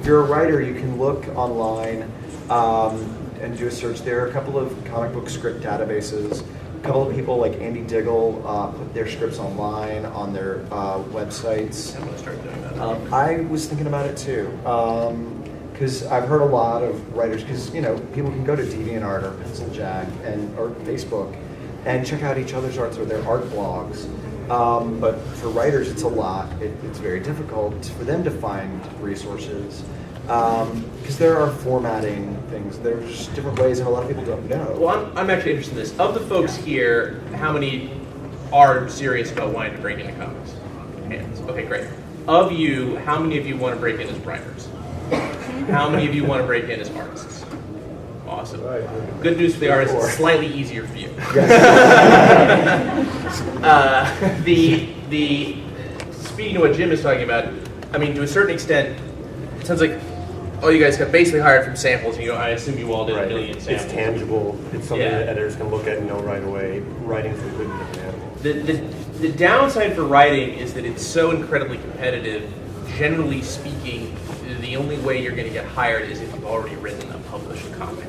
if you're a writer, you can look online and do a search. There are a couple of comic book script databases. A couple of people like Andy Diggle put their scripts online on their websites. I'm gonna start doing that. I was thinking about it too, because I've heard a lot of writers. Because people can go to DeviantArt or PencilJack or Facebook and check out each other's arts or their art blogs. But for writers, it's a lot. It's very difficult for them to find resources because there are formatting things. There's different ways, and a lot of people don't know. Well, I'm actually interested in this. Of the folks here, how many are serious about wanting to break into comics? Hands. Okay, great. Of you, how many of you want to break in as writers? How many of you want to break in as artists? Awesome. Good news for the artists, it's slightly easier for you. The speaking of what Jim is talking about, I mean, to a certain extent, it sounds like all you guys got basically hired from samples. I assume you all did a million samples. It's tangible. It's something that editors can look at and know right away. Writing's completely different animal. The downside for writing is that it's so incredibly competitive. Generally speaking, the only way you're going to get hired is if you've already written a published comic.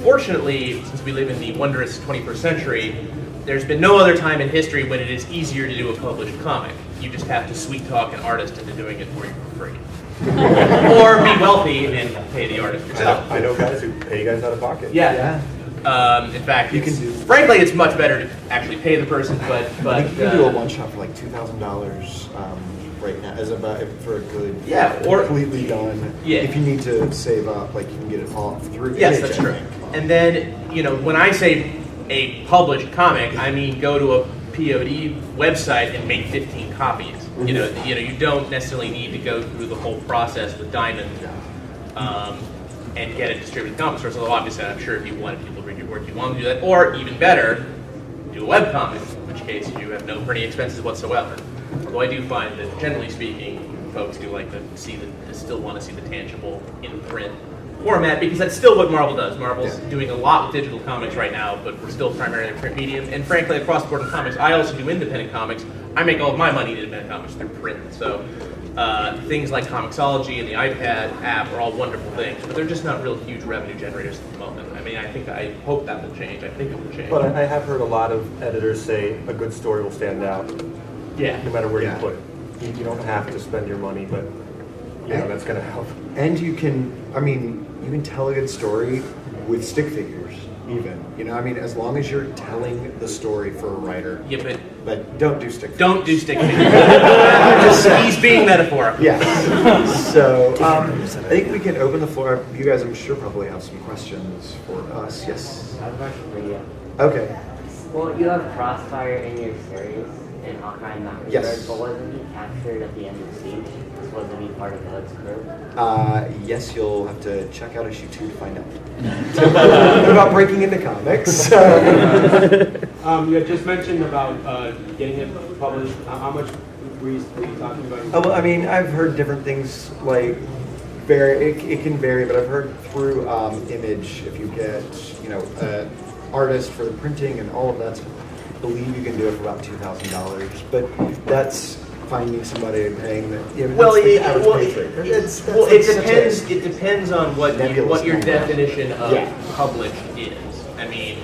Fortunately, since we live in the wondrous 21st century, there's been no other time in history when it is easier to do a published comic. You just have to sweet talk an artist into doing it for you for free. Or be wealthy and pay the artist yourself. I know guys who pay you guys out of pocket. Yeah. In fact, frankly, it's much better to actually pay the person, but I think you can do a one-shot for like $2,000 right now, for a good, or completely done. Yeah. If you need to save up, like you can get it all through. Yes, that's true. And then when I say a published comic, I mean go to a POD website and make 15 copies. Mm-hmm. You don't necessarily need to go through the whole process with Diamond and get it distributed to comic stores. Although obviously, I'm sure if you want people to read your work, you want to do that. Or even better, do a webcomic, in which case you have no printing expenses whatsoever. Although I do find that, generally speaking, folks do like to still want to see the tangible in print format, because that's still what Marvel does. Marvel's doing a lot with digital comics right now, but we're still primarily a print medium. And frankly, across the board in comics, I also do independent comics. I make all of my money in independent comics through print. So things like Comixology and the iPad app are all wonderful things, but they're just not real huge revenue generators at the moment. I mean, I hope that will change. I think it will change. But I have heard a lot of editors say a good story will stand out. Yeah. No matter where you put it. You don't have to spend your money, but that's going to help. And you can tell a good story with stick figures, even. As long as you're telling the story for a writer. Yeah, but don't do stick figures. Don't do stick figures. He's being metaphorical. Yes. So, I think we can open the floor. You guys, I'm sure, probably have some questions for us. Yes? I have a question for you. Okay. Well, you have Crossfire in your series in Hawkeye and Mockingbird, Yes. but wasn't he captured at the end of Siege? Wasn't he part of Hood's crew? Yes, you'll have to check out issue 2 to find out. What about breaking into comics? You had just mentioned about getting it published. How much were you talking about? I've heard different things, like, it can vary, but I've heard through Image, if you get, artist for the printing and all of that, I believe you can do it for about $2,000, but that's finding somebody and paying them. It depends on what your definition of published is. I mean,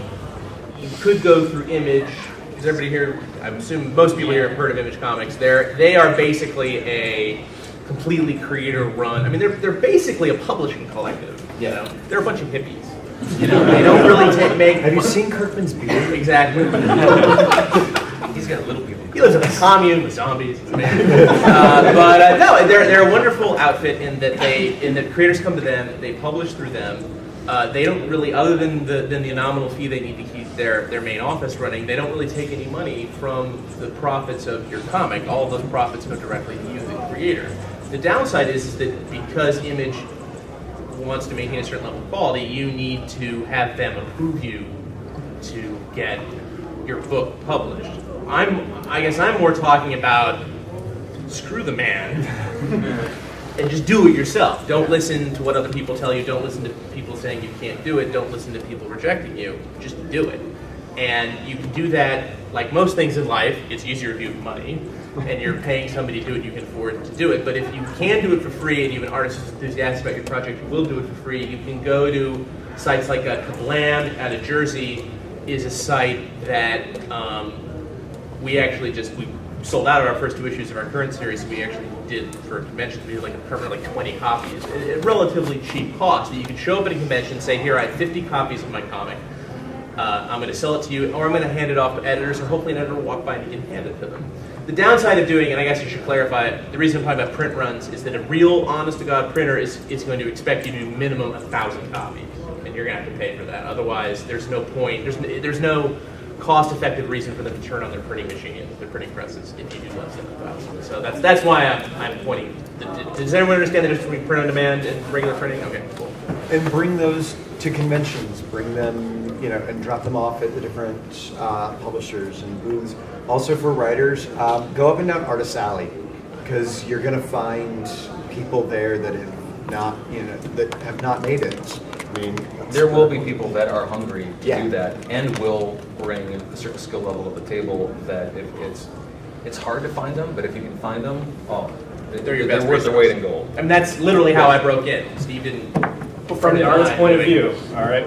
you could go through Image. Is everybody here? I'm assuming most people here have heard of Image Comics. They are basically a completely creator-run. I mean, they're basically a publishing collective. They're a bunch of hippies. They don't really make. Have you seen Kirkman's beard? Exactly. He's got a little beard. He lives in a commune with zombies. It's amazing. No, they're a wonderful outfit in that creators come to them, they publish through them. They don't really, other than the nominal fee they need to keep their main office running, they don't really take any money from the profits of your comic. All of those profits go directly to you, the creator. The downside is that because Image wants to maintain a certain level of quality, you need to have them approve you to get your book published. I guess I'm more talking about screw the man and just do it yourself. Don't listen to what other people tell you. Don't listen to people saying you can't do it. Don't listen to people rejecting you. Just do it. And you can do that like most things in life. It's easier if you have money. and you're paying somebody to do it, you can afford to do it. But if you can do it for free and you have an artist who's enthusiastic about your project who will do it for free, you can go to sites like Kablam out of Jersey is a site that we sold out of our first 2 issues of our current series. We actually did for a convention, we did like a permanent 20 copies at relatively cheap cost. That you can show up at a convention, say, here I have 50 copies of my comic. I'm going to sell it to you, or I'm going to hand it off to editors, or hopefully an editor will walk by and you can hand it to them. The downside of doing, and I guess I should clarify it, the reason I'm talking about print runs is that a real, honest-to-God printer is going to expect you to do minimum 1,000 copies, and you're going to have to pay for that. Otherwise, there's no point. There's no cost-effective reason for them to turn on their printing machines, their printing presses, if you do less than 1,000. So that's why I'm pointing. Does everyone understand the difference between print on demand and regular printing? Okay, cool. And bring those to conventions. Bring them, and drop them off at the different publishers and booths. Also for writers, go up and down Artist Alley, because you're going to find people there that have not made it. I mean, there will be people that are hungry to Yeah. do that and will bring a certain skill level to the table that if it's hard to find them, but if you can find them, They're they're worth their weight in gold. I mean, that's literally how I broke in. Steve didn't. From the artist's point of view, all right,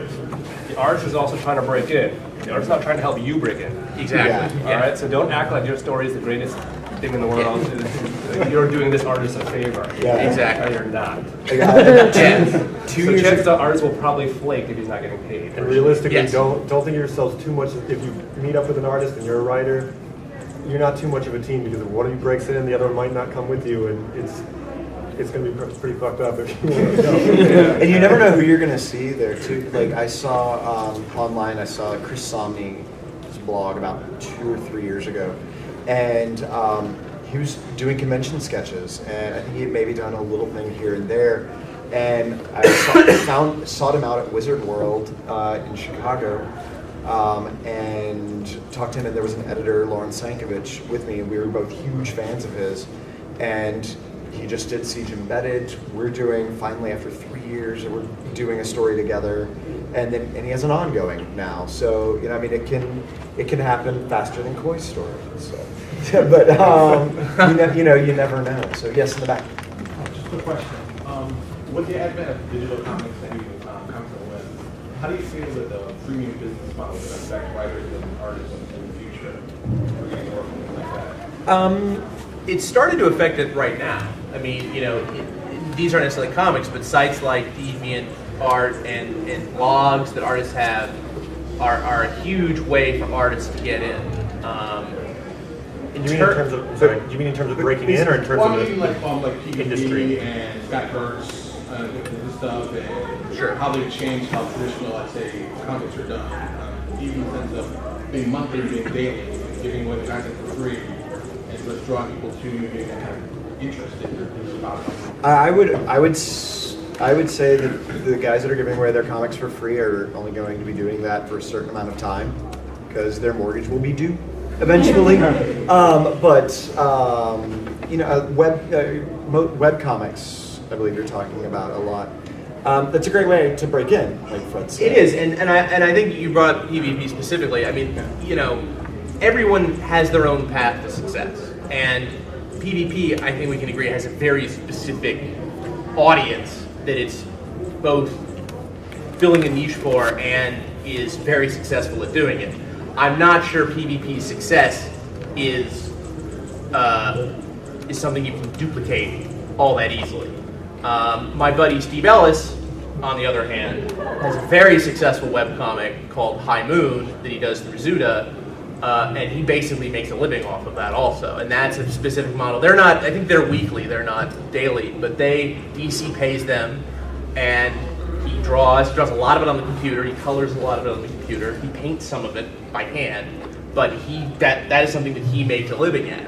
the artist is also trying to break in. The artist's not trying to help you break in. Exactly. All right, so don't act like your story is the greatest thing in the world. You're doing this artist a favor. Yeah. Exactly. No, you're not. Yeah. So chances are artists will probably flake if he's not getting paid. And realistically, Yes. don't think of yourselves too much. If you meet up with an artist and you're a writer, you're not too much of a team, because if one of you breaks in, the other one might not come with you, and it's going to be pretty fucked up if you want to go. And you never know who you're going to see there too. Like I saw online, I saw Chris Somney's blog about 2 or 3 years ago, and he was doing convention sketches, and I think he had maybe done a little thing here and there. And I sought him out at Wizard World in Chicago, and talked to him. And there was an editor, Lauren Sankovich, with me, and we were both huge fans of his. And he just did Siege Embedded. We're doing, finally after 3 years, we're doing a story together, and he has an ongoing now. So I mean, it can happen faster than Khoi's story. So, but you never know. So yes, in the back. Just a question. With the advent of digital comics that you comfortable with, how do you feel that the premium business model will affect writers and artists in the future? We're getting more things like that. It's started to affect it right now. I mean, these aren't necessarily comics, but sites like DeviantArt and blogs that artists have are a huge way for artists to get in. Do you mean in terms of breaking in, or in terms Well, of I mean, like PvP industry? and Scott Kurtz and stuff, and Sure. how they've changed how traditional, let's say, comics are done. Deviant ends up being monthly, being daily, giving away the content for free, and so it's drawing people to you, being kind of interested about it. I would say that the guys that are giving away their comics for free are only going to be doing that for a certain amount of time, because their mortgage will be due eventually. Web comics, I believe you're talking about a lot. That's a great way to break in, like Fred said. It is, and I think you brought up PvP specifically. I mean, everyone has their own path to success, and PvP, I think we can agree, has a very specific audience that it's both filling a niche for and is very successful at doing it. I'm not sure PvP's success is something you can duplicate all that easily. My buddy Steve Ellis, on the other hand, has a very successful webcomic called High Moon that he does through Zuda, and he basically makes a living off of that also. And that's a specific model. They're not, I think they're weekly, they're not daily, but DC pays them, and he draws a lot of it on the computer, he colors a lot of it on the computer, he paints some of it by hand, but that is something that he makes a living at.